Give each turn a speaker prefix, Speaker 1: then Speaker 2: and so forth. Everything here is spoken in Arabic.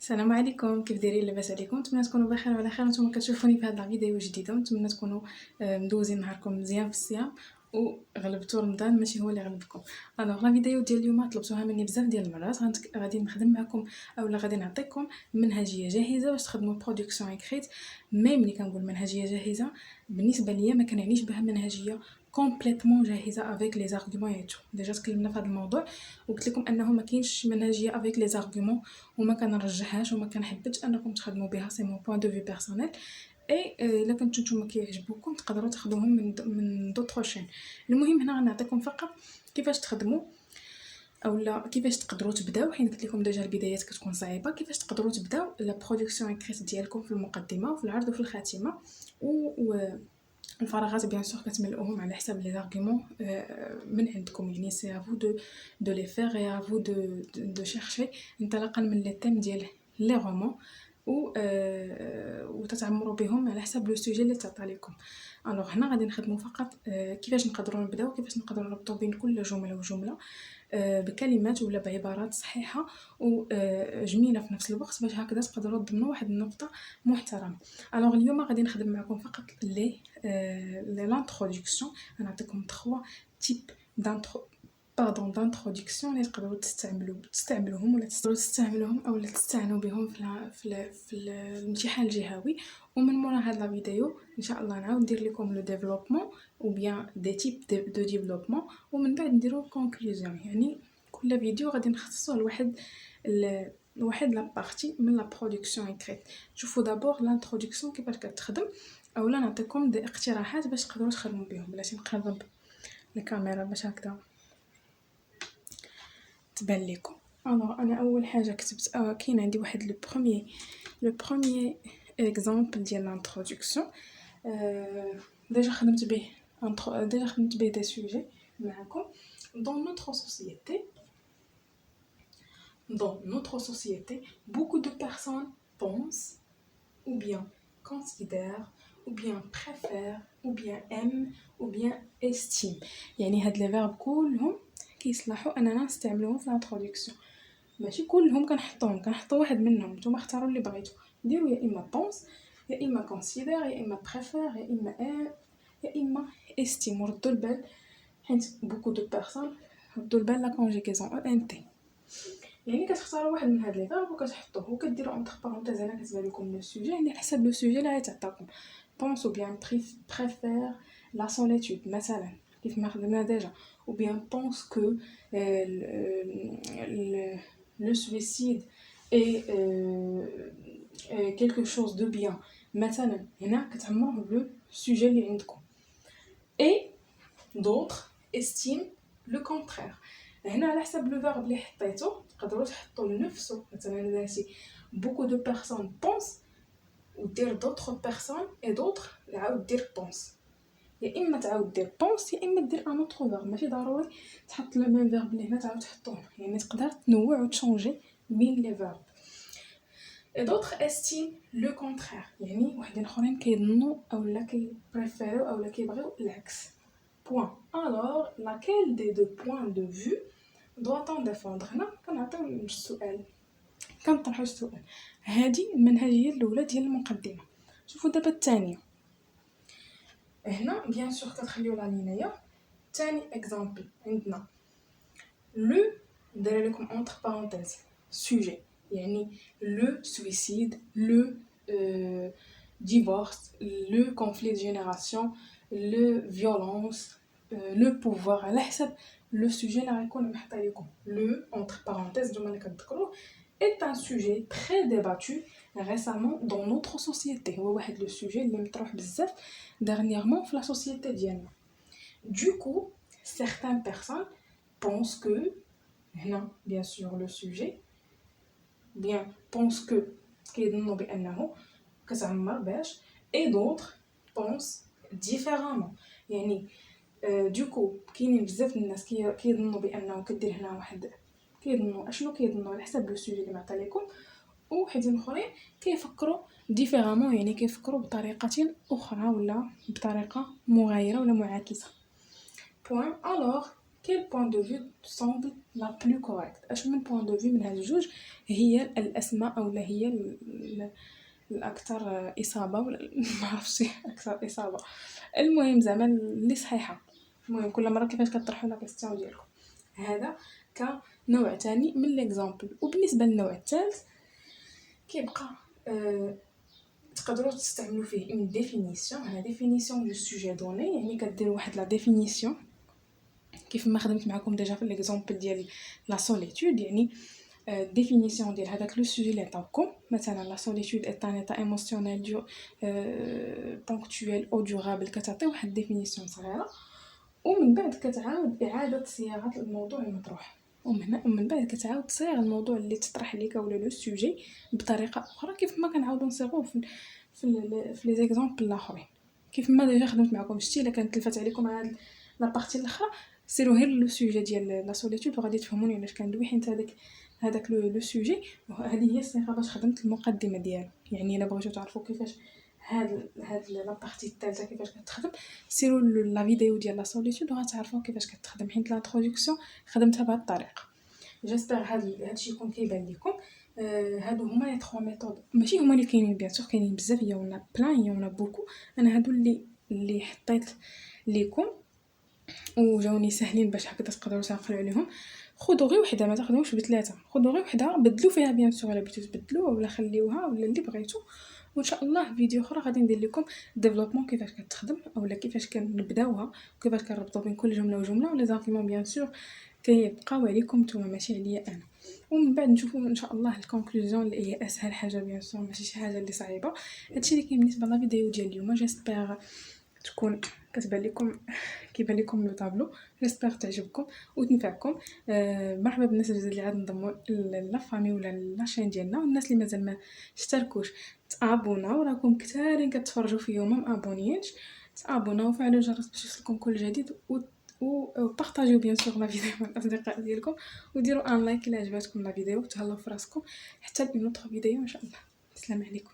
Speaker 1: السلام عليكم، كيف دايرين؟ لاباس عليكم؟ نتمنى تكونوا بخير وعلى خير. نتوما كتشوفوني في هاد لا فيديو جديده، ونتمنى تكونوا مدوزين نهاركم مزيان في الصيام وغلبتوا رمضان ماشي هو اللي غلبكم. الوغ لا فيديو ديال اليوم طلبتوها مني بزاف ديال المرات. غادي نخدم معكم اولا غادي نعطيكم منهجيه جاهزه باش تخدموا برودكسيون اكريت. ملي كنقول منهجيه جاهزه بالنسبه ليا ما كنعنيش بها منهجيه كومبليتمون جاهزه افيك لي زارغومون ايتو. ديجا تكلمنا في هذا الموضوع وقلت لكم انه ما كاينش منهجيه افيك لي زارغومون وما كنرجحهاش وما كنحبش انكم تخدموا بها. سي مون بوين دو في بيرسونيل. اي الا كنتو نتوما كيعجبوكم تقدروا تاخذوهم من دوطخ شين. المهم هنا غنعطيكم فقط كيفاش تخدموا اولا كيفاش تقدروا تبداو، حيت قلت لكم ديجا البدايات كتكون صعيبه. كيفاش تقدروا تبداو لا برودكسيون اكريت ديالكم في المقدمه وفي العرض وفي الخاتمه، الفراغات بيان سور كتملؤوهم على حساب لي زارغومون من عندكم. يعني سي افو دو لي فير اي افو دو شيرشي انطلاقا من لي تيم ديال لي رومون وتتعمروا بهم على حساب لو سوجي اللي تعطى لكم. الوغ هنا غادي نخدموا فقط كيفاش نقدروا نبداو، كيفاش نقدروا نربطوا بين كل جمله وجمله بكلمات ولا بعبارات صحيحه وجميله في نفس الوقت، باش هكذا تقدروا تضمنوا واحد النقطه محترمه. الوغ اليوم غادي نخدم معكم فقط لانتروداكسيون. غنعطيكم 3 تيب d'introduction اللي تقدروا تستعملوهم ولا تقدروا تستعملوهم اولا تستعنوا بهم في الامتحان الجهوي. ومن مورا هاد لا فيديو ان شاء الله نعاود ندير لكم لو ديفلوبمون او بيان دي تيب دو ديفلوبمون، ومن بعد نديرو كونكلوزيون. يعني كل فيديو غادي نخصصوه لواحد لا بارتي من لا برودكسيون اكريت. شوفوا دابور لانتروداكسيون كيفاش كتخدم، اولا نعطيكم دي اقتراحات باش تقدروا تخدموا بهم. بلاتي نقرب الكاميرا باش هكذا تبان لكم. انا اول حاجه كتبت كاين عندي واحد لو بروميير اكزامبل ديال لانتروداكسيون. ديجا خدمت به دي سوجي معكم. Dans notre société, beaucoup de personnes pensent, ou bien considèrent, ou bien préfèrent, ou bien aiment, ou bien estiment. يعني هاد لي فيرب كلهم كيصلحوا اننا نستعملوهم في الانتروداكسيون. ماشي كلهم كنحطوا واحد منهم، نتوما اختاروا اللي بغيتو. ديروا يا اما بونس يا اما كونسيدير يا اما بريفير يا اما يا اما استيم. ردوا البال حيت بوكو دو بيرسون ردوا البال لا كونجيغيزون او ان تي. يعني كتختاروا واحد من هاد لي فيرب وكتحطوه وكديروا اونتر بارونتيز. انا كتبان لكم لو سوجي يعني على حسب لو سوجي اللي غيتعطاكم. بونس او بيان بريفير لا سوليتود مثلا كيف ما خدمنا ديجا، ou bien pense que le suicide est quelque chose de bien مثلا. هنا كتعمروه بلو سوجي اللي عندكم. et d'autres estiment le contraire. هنا على حسب لو فيرب اللي حطيتو تقدروا تحطوا لنفسو. مثلا درتي beaucoup de personnes pensent ودير d'autres personnes et d'autres عاود دير pense. يا اما تعاود دير بونس يا اما دير ان اوتر فيرب، ماشي ضروري تحط لو ميم فيرب اللي هنا تعاود تحطوه. يعني تقدر تنوع وتشونجي بين لي فيرب. اي دوطخ استيم لو كونترير، يعني وحدين اخرين كيظنوا اولا كيبريفيرو اولا كيبغيو العكس. بوين. الوغ لاكيل دي دو بوين دو فيو دوطون ديفوندر. هنا كنعطيو السؤال، كنطرحو السؤال. هذه المنهجيه الاولى ديال المقدمه. شوفوا دابا الثانيه. هنا بيان سور كتخليو لا لينيا. ثاني اكزامبل عندنا لو داير لكم اونتر بارونتيز سوجي، يعني لو سويسيد، لو divorce, le conflit de génération, le violence, le pouvoir. على حسب لو سوجي اللي غيكون محطوط لكم. لو entre parenthèses دوما اللي كتذكروا est un sujet très débattu récemment dans notre société. هو واحد لو سوجي اللي مطروح بزاف dernièrement في لا سوسيتي ديالنا. Du coup, certaines personnes pensent que هنا bien sûr le sujet bien pensent que كيظنوا بانه كتعمر باش et d'autres pensent différemment. يعني du coup كاينين بزاف الناس كيظنوا بانه كدير هنا واحد كيظنوا اشنو كيظنوا على حسب لو سوجي اللي معطى لكم، وحدين اخرين كيفكروا ديفيرامون، يعني كيفكروا بطريقه اخرى ولا بطريقه مغايره ولا معاكسه. بوين. الوغ quel point de vue semble la plus correcte. اش من point de vue من هاد الجوج هي الاسماء او لا هي الاكثر اصابه ولا ما عرفتش اكثر اصابه. المهم زعما اللي صحيحه. المهم كل مره كيفاش كطرحوا لا كيستيون ديالكم. هذا كنوع تاني من ليكزامبل. وبالنسبه للنوع الثالث كيبقى تقدروا تستعملوا فيه اون ديفينيسيون. لا ديفينيسيون دو سوجي دوني، يعني كديروا واحد لا ديفينيسيون كيف ما خدمت معكم ديجا في ليكزامبل ديال لا سوليتود. يعني ديفينيسيون ديال هذاك لو سوجي اللي عطاوكم، مثلا لا سوليتود ايت ان ايتا ايموسيونيل دو بونكتويل او دورابل، كتعطي واحد ديفينيسيون صغيره ومن بعد كتعاود اعاده صياغه الموضوع المطروح، ومن بعد كتعاود تصيغ الموضوع اللي تطرح ليك ولا لو سوجي بطريقه اخرى كيف ما كنعاودو نصيغوه في لي زيكزامبل الاخرين. كيف ما ديجا خدمت معكم شتي الا كانت تلفات عليكم هاد لا بارتي الاخرى سيروا غير لو سوجي ديال لا سوليتود وغادي تفهموني علاش كندوي، حيت هذاك لو سوجي هذه هي الصيغه باش خدمت المقدمه ديالو. يعني الا بغيتو تعرفوا كيفاش هاد لا بارتي الثالثه كيفاش كتخدم سيروا لا فيديو ديال لا سوليتود وغتعرفوا كيفاش كتخدم، حيت الانتروداكسيون خدمتها بهذه الطريقه. جيسبر هادشي يكون كيبان لكم. هادو هما لي 3 ميثود، ماشي هما اللي كاينين بيان سور، كاينين بزاف، يونا بلان يونا بوكو. انا هادو اللي حطيت ليكم وجاوني ساهلين باش هكذا تقدروا تعقلوا عليهم. خذوا غير وحده، ما تاخذوش بثلاثه، خذوا غير وحده بدلوا فيها بيان سور الا بغيتو تبدلوا ولا خليوها ولا اللي بغيتو. وان شاء الله في فيديو اخرى غادي ندير لكم ديفلوبمون كيفاش كتخدم اولا كيفاش كنبداوها وكيفاش كنربطوا بين كل جمله وجمله، ولا زارغيومون بيان سور كيبقاو عليكم نتوما ماشي عليا انا. ومن بعد نشوفوا ان شاء الله الكونكلوزيون اللي هي اسهل حاجه بيان سور، ماشي شي حاجه اللي صعيبه. هادشي اللي كاين بالنسبه لا فيديو ديال اليوم. جيسبر تكون كتبان لكم كيبان لكم لو طابلو. جيسبر تعجبكم وتنفعكم. مرحبا بالناس اللي عاد انضموا لا فامي ولا لاشين ديالنا، والناس اللي مازال ما اشتركوش تابوناو، راكم كثارين كتفرجوا فيهم ما ابونيينش. تابوناو وفعلوا الجرس باش يوصلكم كل جديد و بارطاجيو بيان سور لا فيديو مع الاصدقاء ديالكم، وديروا ان لايك الا عجبتكم لا فيديو، وتهلاو في راسكم حتى لأون اوتر فيديو ان شاء الله. السلام عليكم.